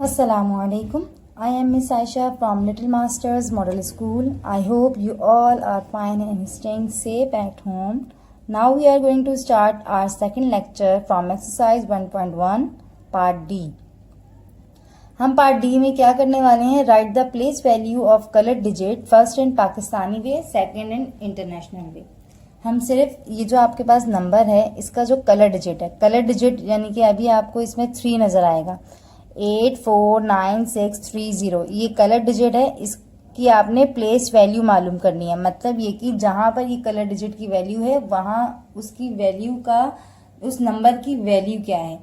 Assalamualaikum. I am Miss Aisha from Little Masters Model School. I hope you all are fine and staying safe at home. Now we are going to start our second lecture from exercise 1.1 part D. हम part D में क्या करने वाले हैं? Write the place value of colour digit first in Pakistani way, second in international way. हम सिर्फ ये जो आपके पास नंबर है इसका जो कलर डिजिट है, कलर डिजिट यानी कि अभी आपको इसमें 3 नजर आएगा, 849630, ये कलर डिजिट है। इसकी आपने प्लेस वैल्यू मालूम करनी है, मतलब ये कि जहां पर ये कलर डिजिट की वैल्यू है वहां उसकी वैल्यू का, उस नंबर की वैल्यू क्या है।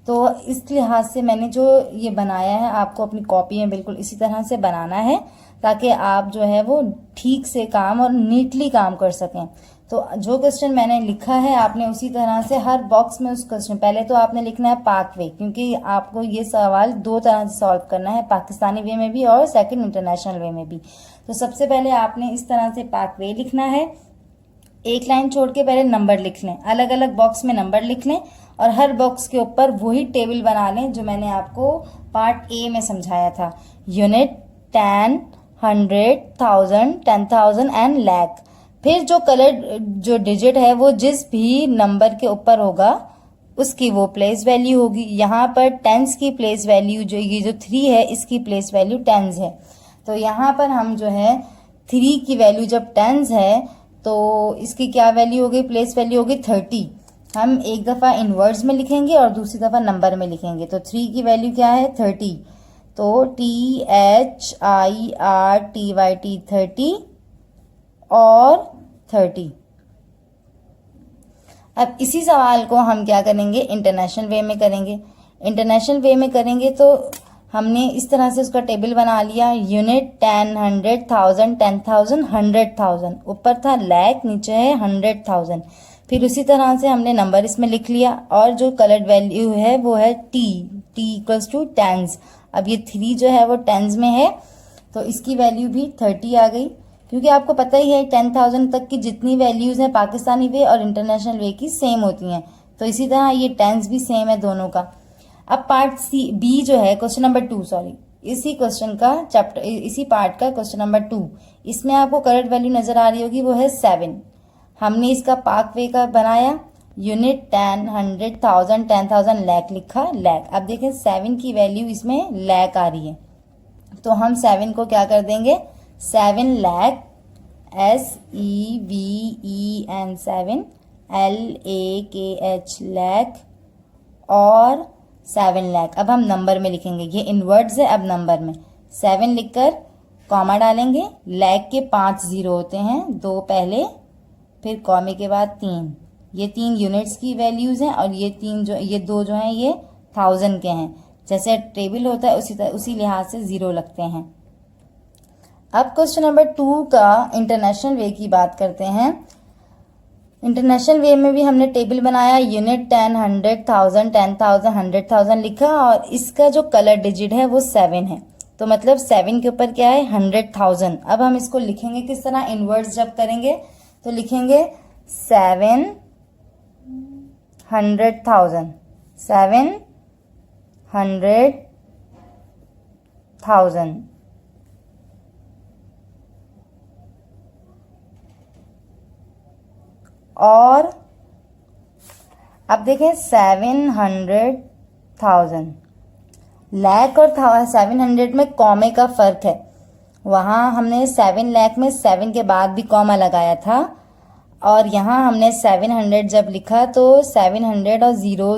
तो इस लिहाज से मैंने जो ये बनाया है आपको अपनी कॉपी में बिल्कुल इसी तरह से बनाना है ताकि आप जो है वो ठीक से काम और नीटली काम कर सकें। तो जो क्वेश्चन मैंने लिखा है आपने उसी तरह से हर बॉक्स में उस क्वेश्चन, पहले तो आपने लिखना है पाक वे, क्योंकि आपको ये सवाल 2 तरह से सॉल्व करना है, पाकिस्तानी वे में भी और सेकंड इंटरनेशनल वे में भी। तो सबसे पहले आपने इस तरह से पाक वे लिखना है, एक लाइन छोड़ के पहले नंबर लिख लें, अलग अलग बॉक्स में नंबर लिख लें और हर बॉक्स के ऊपर वही टेबल बना लें जो मैंने आपको पार्ट ए में समझाया था, यूनिट, 10, 100, 1000, 10,000 एंड लाख। फिर जो कलर जो डिजिट है वो जिस भी नंबर के ऊपर होगा उसकी वो प्लेस वैल्यू होगी। यहाँ पर टेंस की प्लेस वैल्यू जो ये जो 3 है इसकी प्लेस वैल्यू टेंस है। तो यहाँ पर हम जो है 3 की वैल्यू जब टेंस है तो इसकी क्या वैल्यू होगी, प्लेस वैल्यू होगी 30। हम एक दफ़ा इन वर्ड्स में लिखेंगे और दूसरी दफ़ा नंबर में लिखेंगे। तो 3 की वैल्यू क्या है 30, तो THIRTY 30 और 30। अब इसी सवाल को हम क्या करेंगे, इंटरनेशनल वे में करेंगे। इंटरनेशनल वे में करेंगे तो हमने इस तरह से उसका टेबल बना लिया, यूनिट, 10, 100, 1000, 10,000, 100,000, ऊपर था लाख, नीचे है 100,000। फिर उसी तरह से हमने नंबर इसमें लिख लिया और जो कलर्ड वैल्यू है वो है T इक्वल्स टू टेंस। अब ये 3 जो है वो टेंस में है तो इसकी वैल्यू भी 30 आ गई, क्योंकि आपको पता ही है 10,000 तक की जितनी वैल्यूज हैं पाकिस्तानी वे और इंटरनेशनल वे की सेम होती हैं, तो इसी तरह ये टेंस भी सेम है दोनों का। अब पार्ट बी जो है क्वेश्चन नंबर 2, सॉरी इसी क्वेश्चन का चैप्टर, इसी पार्ट का क्वेश्चन नंबर 2, इसमें आपको करेक्ट वैल्यू नजर आ रही होगी, वो है 7। हमने इसका पाक वे का बनाया, यूनिट, 10, 100, 1000, 10,000, लाख लिखा, लाख। अब देखें 7 की वैल्यू इसमें लाख आ रही है, तो हम 7 को क्या कर देंगे, 7 लाख, SEVEN 7, LAKH लाख और 7 लाख। अब हम नंबर में लिखेंगे, ये इन वर्ड्स है, अब नंबर में 7 लिखकर कॉमा डालेंगे, लाख के 5 जीरो होते हैं, 2 पहले फिर कॉमे के बाद 3, ये 3 यूनिट्स की वैल्यूज हैं और ये 2 जो हैं ये 1000 के हैं। जैसे टेबल होता है उसी लिहाज से 0 लगते हैं। अब क्वेश्चन नंबर 2 का इंटरनेशनल वे की बात करते हैं। इंटरनेशनल वे में भी हमने टेबल बनाया, यूनिट, 10, 100, 1000, 10,000, 100,000 लिखा और इसका जो कलर डिजिट है वो 7 है, तो मतलब 7 के ऊपर क्या है 100,000। अब हम इसको लिखेंगे किस तरह, इनवर्ड्स जब करेंगे तो लिखेंगे 700,000, 700,000। और अब देखें 700,000, लाख और 700 में कॉमे का फर्क है, वहां हमने 7 लाख में 7 के बाद भी कॉमा लगाया था और यहाँ हमने 700 जब लिखा तो 700 और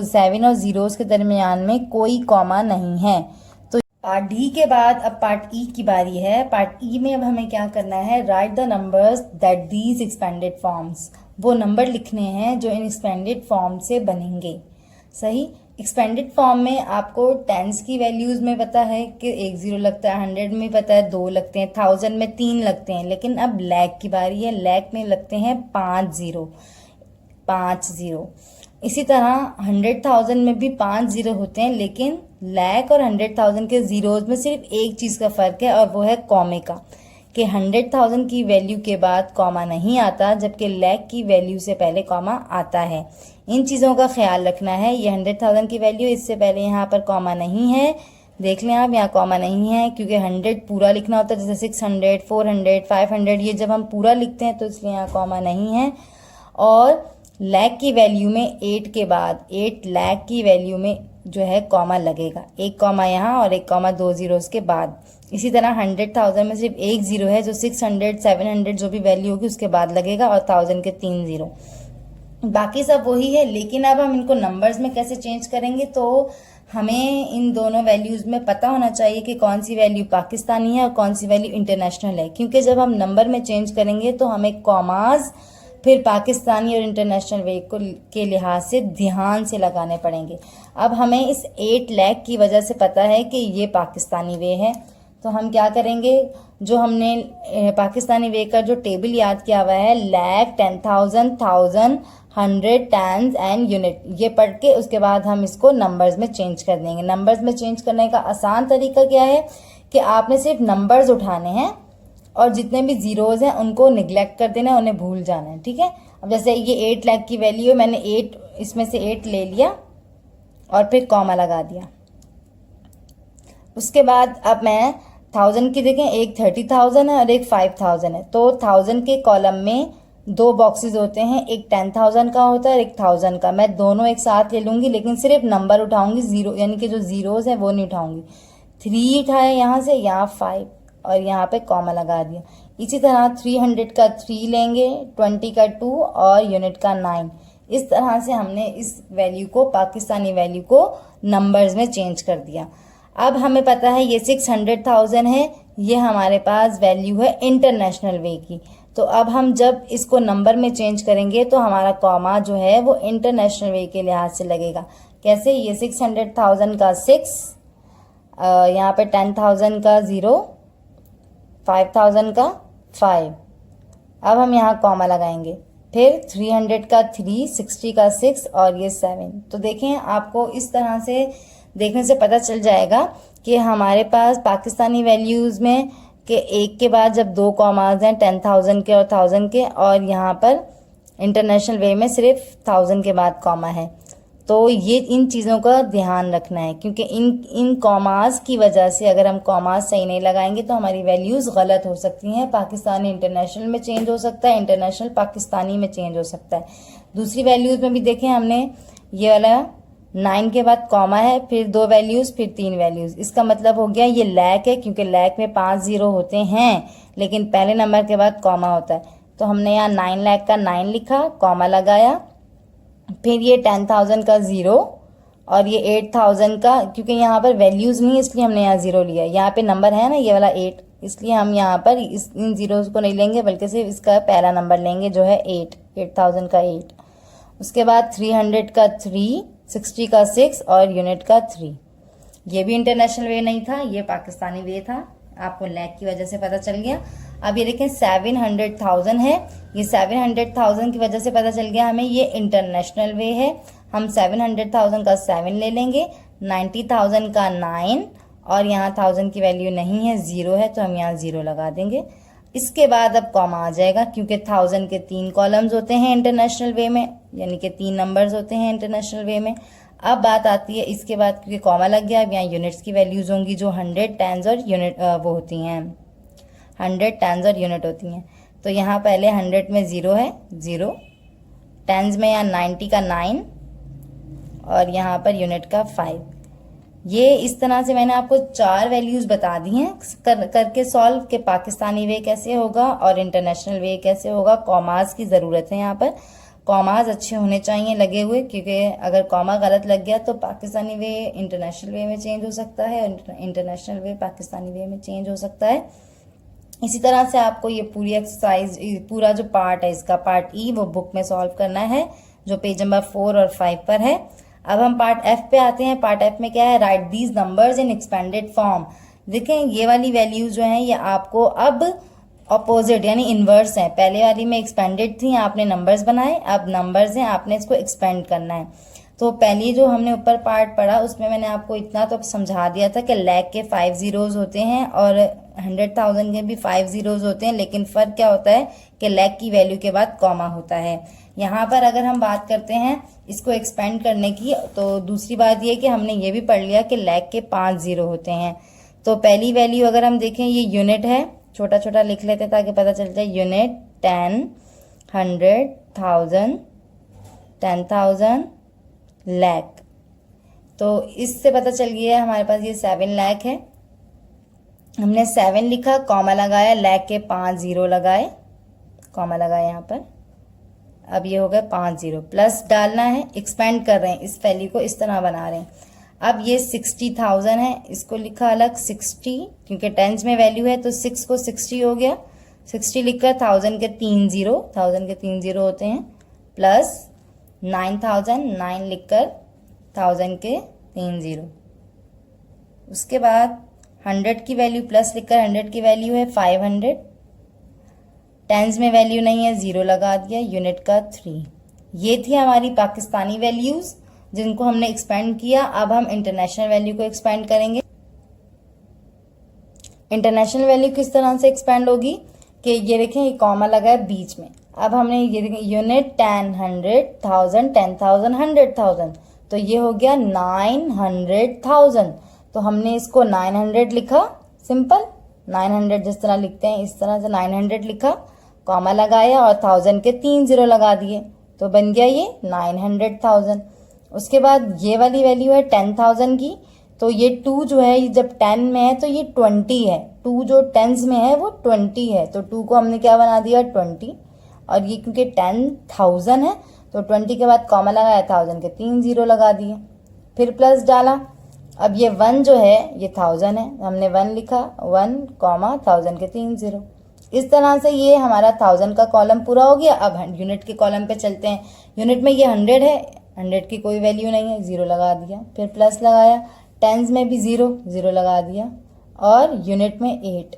7 और जीरोस के दरमियान में कोई कॉमा नहीं है। तो पार्ट डी के बाद अब पार्ट ई की बारी है। पार्ट ई में अब हमें क्या करना है, right the numbers that these expanded forms, वो नंबर लिखने हैं जो इन एक्सपेंडेड फॉर्म से बनेंगे। सही, एक्सपेंडेड फॉर्म में आपको टेंस की वैल्यूज में पता है कि 1 0 लगता है, 100 में पता है 2 लगते हैं, 1000 में 3 लगते हैं, लेकिन अब लाख की बारी है, लाख में लगते हैं 5 0। इसी तरह 100,000 में भी 5 0 होते हैं, लेकिन लाख और 100,000 के जीरोज में सिर्फ एक चीज का फर्क है और वो है कॉमे का, कि 100,000 की वैल्यू के बाद कॉमा नहीं आता जबकि लाख की वैल्यू से पहले कॉमा आता है। इन चीज़ों का ख्याल रखना है। ये 100,000 की वैल्यू, इससे पहले यहाँ पर कॉमा नहीं है, देख लें आप, यहाँ कॉमा नहीं है क्योंकि 100 पूरा लिखना होता है, जैसे 600, 400, 500, ये जब हम पूरा लिखते हैं तो इसलिए यहाँ कॉमा नहीं है। और लाख की वैल्यू में 8 के बाद 8 लाख की वैल्यू में जो है कॉमा लगेगा, एक कॉमा यहाँ और एक कॉमा 2 जीरोस के बाद। इसी तरह 100,000 में सिर्फ एक जीरो है, जो 600, 700 जो भी वैल्यू होगी उसके बाद लगेगा, और 1000 के 3 जीरो, बाकी सब वही है। लेकिन अब हम इनको नंबर्स में कैसे चेंज करेंगे, तो हमें इन दोनों वैल्यूज में पता होना चाहिए कि कौन सी वैल्यू पाकिस्तानी है और कौन सी वैल्यू इंटरनेशनल है, क्योंकि जब हम नंबर में चेंज करेंगे तो हमें कॉमाज फिर पाकिस्तानी और इंटरनेशनल वे को के लिहाज से ध्यान से लगाने पड़ेंगे। अब हमें इस 8 लाख की वजह से पता है कि ये पाकिस्तानी वे है, तो हम क्या करेंगे, जो हमने पाकिस्तानी वे का जो टेबल याद किया हुआ है, लाख, 10,000, 1000, 100, टेंस एंड यूनिट, ये पढ़ के उसके बाद हम इसको नंबर्स में चेंज कर देंगे। नंबर्स में चेंज करने का आसान तरीका क्या है कि आपने सिर्फ नंबर्स उठाने हैं और जितने भी जीरोज हैं उनको निगलेक्ट कर देना है, उन्हें भूल जाना है, ठीक है। अब जैसे ये 8 लाख की वैल्यू है, मैंने 8 इसमें से 8 ले लिया और फिर कॉमा लगा दिया। उसके बाद अब मैं 1000 की देखें, एक 30,000 है और एक 5,000 है, तो 1000 के कॉलम में 2 बॉक्सेस होते हैं, एक 10,000 का होता है और एक 1000 का। मैं दोनों एक साथ ले लूंगी, लेकिन सिर्फ नंबर उठाऊंगी, जीरो यानी कि जो जीरोज हैं वो नहीं उठाऊंगी। 3 उठाया यहाँ से, यहाँ 5 और यहाँ पे कॉमा लगा दिया। इसी तरह 300 का 3 लेंगे, 20 का 2 और यूनिट का 9। इस तरह से हमने इस वैल्यू को, पाकिस्तानी वैल्यू को नंबर्स में चेंज कर दिया। अब हमें पता है ये 600,000 है, ये हमारे पास वैल्यू है इंटरनेशनल वे की। तो अब हम जब इसको नंबर में चेंज करेंगे तो हमारा कॉमा जो है वो इंटरनेशनल वे के लिहाज से लगेगा। कैसे, ये 600,000 का 6, यहाँ पे 10,000 का 0, 5,000 का 5। अब हम यहाँ कॉमा लगाएंगे, फिर 300 का 3, 60 का 6 और ये 7। तो देखें, आपको इस तरह से देखने से पता चल जाएगा कि हमारे पास पाकिस्तानी वैल्यूज में के एक के बाद जब 2 कॉमाज हैं 10,000 के और 1000 के, और यहाँ पर इंटरनेशनल वे में सिर्फ 1000 के बाद कॉमा है। तो ये इन चीज़ों का ध्यान रखना है, क्योंकि इन कॉमास की वजह से अगर हम कॉमास सही नहीं लगाएंगे तो हमारी वैल्यूज़ गलत हो सकती हैं। पाकिस्तानी इंटरनेशनल में चेंज हो सकता है, इंटरनेशनल पाकिस्तानी में चेंज हो सकता है। दूसरी वैल्यूज़ में भी देखें, हमने ये वाला 9 के बाद कॉमा है, फिर 2 वैल्यूज़, फिर 3 वैल्यूज़। इसका मतलब हो गया ये लाख है, क्योंकि लाख में 5 जीरो होते हैं लेकिन पहले नंबर के बाद कॉमा होता है। तो हमने यहाँ 9 लाख का 9 लिखा, कॉमा लगाया, फिर ये 10,000 का 0 और ये 8,000 का, क्योंकि यहाँ पर वैल्यूज़ नहीं इसलिए हमने यहाँ 0 लिया। यहाँ पे नंबर है ना ये वाला 8, इसलिए हम यहाँ पर इन जीरोज़ को नहीं लेंगे बल्कि सिर्फ इसका पहला नंबर लेंगे जो है 8,000 का 8। उसके बाद 300 का 3, 60 का 6 और यूनिट का 3। ये भी इंटरनेशनल वे नहीं था, ये पाकिस्तानी वे था, आपको लाख की वजह से पता चल गया। अब ये देखें 700,000 है, ये 700,000 की वजह से पता चल गया हमें ये इंटरनेशनल वे है। हम 700,000 का 7 ले लेंगे, 90,000 का 9 और यहाँ 1000 की वैल्यू नहीं है, 0 है, तो हम यहाँ 0 लगा देंगे। इसके बाद अब कॉमा आ जाएगा, क्योंकि 1000 के 3 कॉलम्स होते हैं इंटरनेशनल वे में, यानी कि 3 नंबर्स होते हैं इंटरनेशनल वे में। अब बात आती है इसके बाद, क्योंकि कॉमा लग गया, अब यहाँ यूनिट्स की वैल्यूज होंगी जो 100, टेंस और यूनिट वो होती हैं, 100, टेंस और यूनिट होती हैं। तो यहाँ पहले 100 में 0 है, 0, टेंस में यहाँ 90 का 9 और यहाँ पर यूनिट का 5। ये इस तरह से मैंने आपको 4 वैल्यूज बता दी हैं करके सॉल्व के पाकिस्तानी वे कैसे होगा और इंटरनेशनल वे कैसे होगा। कॉमास की ज़रूरत है, यहाँ पर कॉमास अच्छे होने चाहिए लगे हुए, क्योंकि अगर कॉमा गलत लग गया तो पाकिस्तानी वे इंटरनेशनल वे में चेंज हो सकता है और इंटरनेशनल वे पाकिस्तानी वे में चेंज हो सकता है। इसी तरह से आपको ये पूरी एक्सरसाइज, पूरा जो पार्ट है इसका पार्ट ई, वो बुक में सॉल्व करना है जो पेज नंबर 4 और 5 पर है। अब हम पार्ट एफ पे आते हैं। पार्ट एफ में क्या है, right these numbers in expanded form. देखें ये वाली वैल्यूज जो हैं ये आपको अब अपोजिट यानी इनवर्स है। पहले वाली में एक्सपेंडेड थी, आपने नंबर्स बनाए, अब नंबर्स हैं, आपने इसको एक्सपेंड करना है। तो पहली जो हमने ऊपर पार्ट पढ़ा उसमें मैंने आपको इतना तो समझा दिया था कि लाख के 5 जीरोज होते हैं और 100,000 के भी 5 जीरोज होते हैं, लेकिन फ़र्क क्या होता है कि लाख की वैल्यू के बाद कॉमा होता है। यहाँ पर अगर हम बात करते हैं इसको एक्सपेंड करने की, तो दूसरी बात ये कि हमने ये भी पढ़ लिया कि लैख के 5 जीरो होते हैं। तो पहली वैल्यू अगर हम देखें, ये यूनिट है, छोटा छोटा लिख लेते हैं ताकि पता चल जाए। यूनिट 10, 100, 1000, 10,000, लैख। तो इससे पता चल गया है हमारे पास ये 7 लाख है। हमने 7 लिखा, कॉमा लगाया, लैख के 5 जीरो लगाए, कॉमा लगाया यहाँ पर। अब ये हो गए 5 जीरो, प्लस डालना है, एक्सपेंड कर रहे हैं, इस वैल्यू को इस तरह बना रहे हैं। अब ये 60,000 है, इसको लिखा अलग 60, क्योंकि टेंस में वैल्यू है तो 6 को 60 हो गया, 60 लिखकर 1000 के 3 जीरो, 1000 के 3 जीरो होते हैं, प्लस 9000, 9 लिखकर 1000 के 3 जीरो। उसके बाद 100 की वैल्यू प्लस लिखकर 100 की वैल्यू है 500, टेंस में वैल्यू नहीं है, जीरो लगा दिया, यूनिट का 3। ये थी हमारी पाकिस्तानी वैल्यूज जिनको हमने एक्सपेंड किया। अब हम इंटरनेशनल वैल्यू को एक्सपेंड करेंगे। इंटरनेशनल वैल्यू किस तरह से एक्सपेंड होगी कि ये देखें, ये कॉमा लगा है बीच में। अब हमने ये देखें, यूनिट 10, 100, 1000, 10,000, 100,000, तो ये हो गया 900,000। तो हमने इसको 900 लिखा, सिंपल 900 जिस तरह लिखते हैं इस तरह से 900 लिखा, कॉमा लगाया और 1000 के 3 जीरो लगा दिए, तो बन गया ये 900,000। उसके बाद ये वाली वैल्यू है 10,000 की, तो ये 2 जो है जब 10 में है तो ये 20 है, 2 जो टेंस में है वो 20 है, तो 2 को हमने क्या बना दिया 20, और ये क्योंकि 10,000 है तो 20 के बाद कॉमा लगाया, 1000 के 3 जीरो लगा दिए, फिर प्लस डाला। अब ये 1 जो है ये 1000 है, हमने 1 लिखा, 1 कॉमा 1000 के 3 जीरो। इस तरह से ये हमारा 1000 का कॉलम पूरा हो गया। अब यूनिट के कॉलम पे चलते हैं। यूनिट में ये 100 है, 100 की कोई वैल्यू नहीं है, जीरो लगा दिया, फिर प्लस लगाया, टेंस में भी जीरो, जीरो लगा दिया, और यूनिट में 8।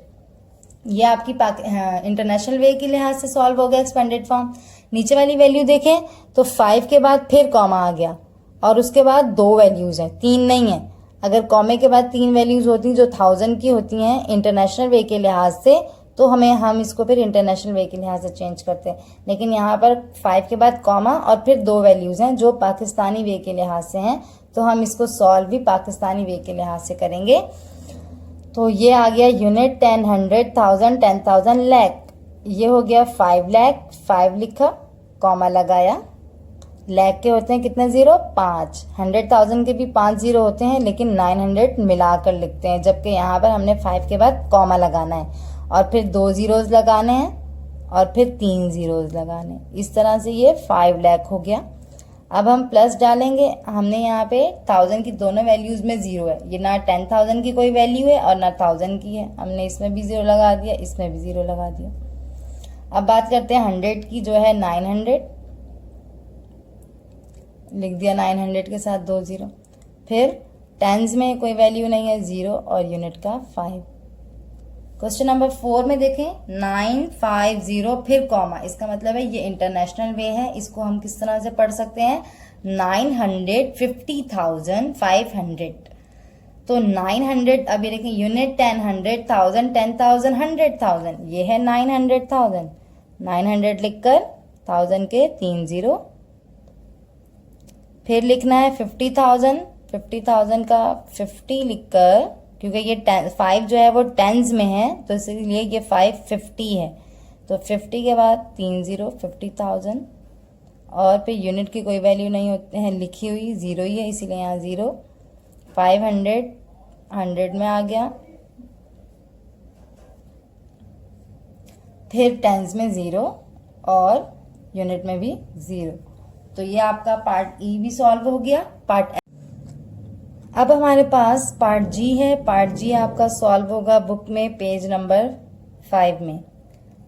ये आपकी इंटरनेशनल वे के लिहाज से सॉल्व हो गया एक्सपेंडेड फॉर्म। नीचे वाली वैल्यू देखें तो 5 के बाद फिर कॉमा आ गया, और उसके बाद 2 वैल्यूज हैं, 3 नहीं है। अगर कॉमे के बाद 3 वैल्यूज होती जो 1000 की होती हैं इंटरनेशनल वे के लिहाज से, तो हम इसको फिर इंटरनेशनल वे के लिहाज से चेंज करते हैं। लेकिन यहाँ पर 5 के बाद कॉमा और फिर 2 वैल्यूज हैं जो पाकिस्तानी वे के लिहाज से हैं, तो हम इसको सॉल्व भी पाकिस्तानी वे के लिहाज से करेंगे। तो ये आ गया यूनिट 10, 100, 1000, 10,000, लैख। ये हो गया 5 लाख, 5 लिखा, कॉमा लगाया, लैख के होते हैं कितने जीरो 5, 100,000 के भी 5 जीरो होते हैं, लेकिन 900 मिलाकर लिखते हैं, जबकि यहाँ पर हमने 5 के बाद कॉमा लगाना है और फिर 2 जीरोज लगाने हैं और फिर 3 जीरोज लगाने हैं। इस तरह से ये 5 लाख हो गया। अब हम प्लस डालेंगे। हमने यहाँ पे 1000 की दोनों वैल्यूज में जीरो है, ये ना 10,000 की कोई वैल्यू है और ना 1000 की है, हमने इसमें भी जीरो लगा दिया, इसमें भी जीरो लगा दिया। अब बात करते हैं 100 की, जो है 900, लिख दिया 900 के साथ 2 जीरो, फिर टेंस में कोई वैल्यू नहीं है, जीरो, और यूनिट का 5। क्वेश्चन नंबर 4 में देखें 950 फिर कॉमा, इसका मतलब है ये इंटरनेशनल वे है। इसको हम किस तरह से पढ़ सकते हैं, 950,500। तो 900, अब ये देखें यूनिट 10, 100,000, 10,000, 100,000, ये है 900,000। 900 लिखकर 1000 के 3 जीरो, फिर लिखना है 50,000, 50,000 का 50 लिखकर, क्योंकि ये 5 जो है वो टेंस में है तो इसलिए ये 550 है, तो 50 के बाद 3 जीरो, 50,000, और फिर यूनिट की कोई वैल्यू नहीं होती है लिखी हुई, जीरो ही है, इसीलिए यहाँ जीरो। 500 100 में आ गया, फिर टेंस में जीरो और यूनिट में भी जीरो। तो ये आपका पार्ट ई भी सॉल्व हो गया। पार्ट अब हमारे पास पार्ट जी है। पार्ट जी आपका सॉल्व होगा बुक में पेज नंबर 5 में।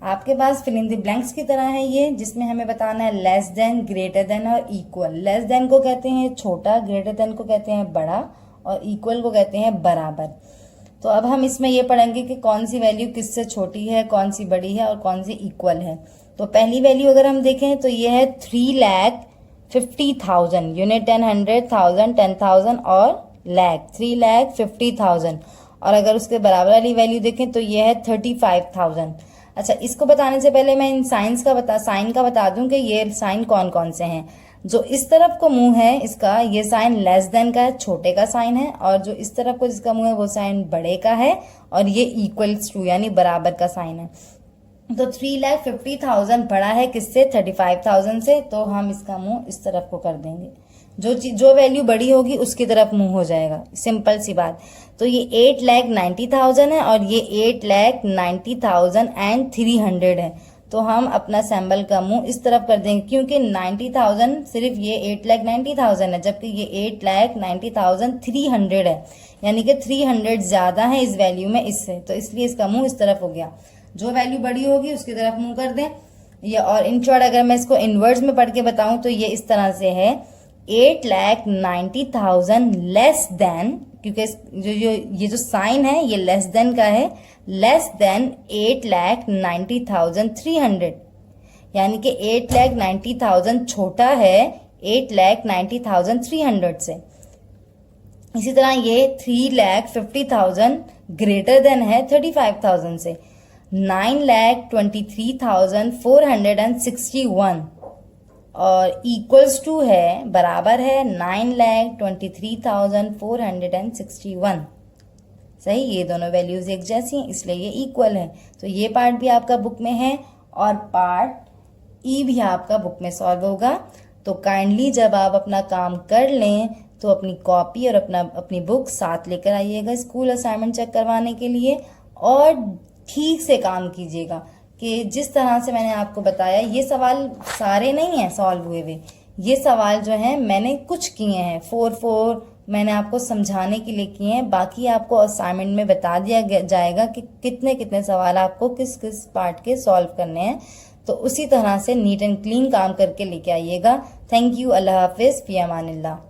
आपके पास फिल इन द ब्लैंक्स की तरह है ये, जिसमें हमें बताना है लेस देन, ग्रेटर देन और इक्वल। लेस देन को कहते हैं छोटा, ग्रेटर देन को कहते हैं बड़ा, और इक्वल को कहते हैं बराबर। तो अब हम इसमें ये पढ़ेंगे कि कौन सी वैल्यू किससे छोटी है, कौन सी बड़ी है और कौन सी इक्वल है। तो पहली वैल्यू अगर हम देखें तो ये है 3,50,000। यूनिट 10, 100,000, 10,000 और लैख, 3,50,000। और अगर उसके बराबर वाली वैल्यू देखें तो ये है 35,000। अच्छा, इसको बताने से पहले मैं इन साइन का बता दूं कि ये साइन कौन कौन से हैं। जो इस तरफ को मुंह है इसका, ये साइन लेस देन का है, छोटे का साइन है, और जो इस तरफ को जिसका मुंह है वो साइन बड़े का है, और ये इक्वल्स टू यानी बराबर का साइन है। तो 3,50,000 बड़ा है किससे, 35,000 से, तो हम इसका मुंह इस तरफ को कर देंगे। जो वैल्यू बड़ी होगी उसकी तरफ मुंह हो जाएगा, सिंपल सी बात। तो ये 8,90,000 है और ये 8,90,300 है। तो हम अपना सैम्बल का मुंह इस तरफ कर देंगे, क्योंकि 90,000 सिर्फ ये 8,90,000 है, जबकि ये 8,90,300 है, यानी कि 300 ज्यादा है इस वैल्यू में इससे, तो इसलिए इसका मुंह इस तरफ हो गया। जो वैल्यू बड़ी होगी उसकी तरफ मुंह कर दें। ये और इन शॉर्ट अगर मैं इसको इनवर्ड्स में पढ़ के बताऊं तो ये इस तरह से है, 8,90,000 लेस देन, क्योंकि ये जो साइन है ये लेस देन का है, लेस देन 8,90,300, यानी कि 8,90,000 छोटा है 8,90,300 से। इसी तरह ये 3,50,000 ग्रेटर देन है 35,000 से। 9,23,461 और इक्वल्स टू है, बराबर है 9,23,461। सही, ये दोनों वैल्यूज एक जैसी हैं इसलिए ये इक्वल है। तो ये पार्ट भी आपका बुक में है और पार्ट ई भी आपका बुक में सॉल्व होगा। तो काइंडली जब आप अपना काम कर लें तो अपनी कॉपी और अपनी बुक साथ लेकर आइएगा स्कूल असाइनमेंट चेक करवाने के लिए, और ठीक से काम कीजिएगा कि जिस तरह से मैंने आपको बताया। ये सवाल सारे नहीं हैं सॉल्व हुए हुए, ये सवाल जो हैं मैंने कुछ किए हैं, 4 मैंने आपको समझाने के लिए किए हैं, बाकी आपको असाइनमेंट में बता दिया जाएगा कि कितने कितने सवाल आपको किस किस पार्ट के सॉल्व करने हैं। तो उसी तरह से नीट एंड क्लीन काम करके लेके आइएगा। थैंक यू, अल्लाह हाफिज, फी अमानिल्लाह।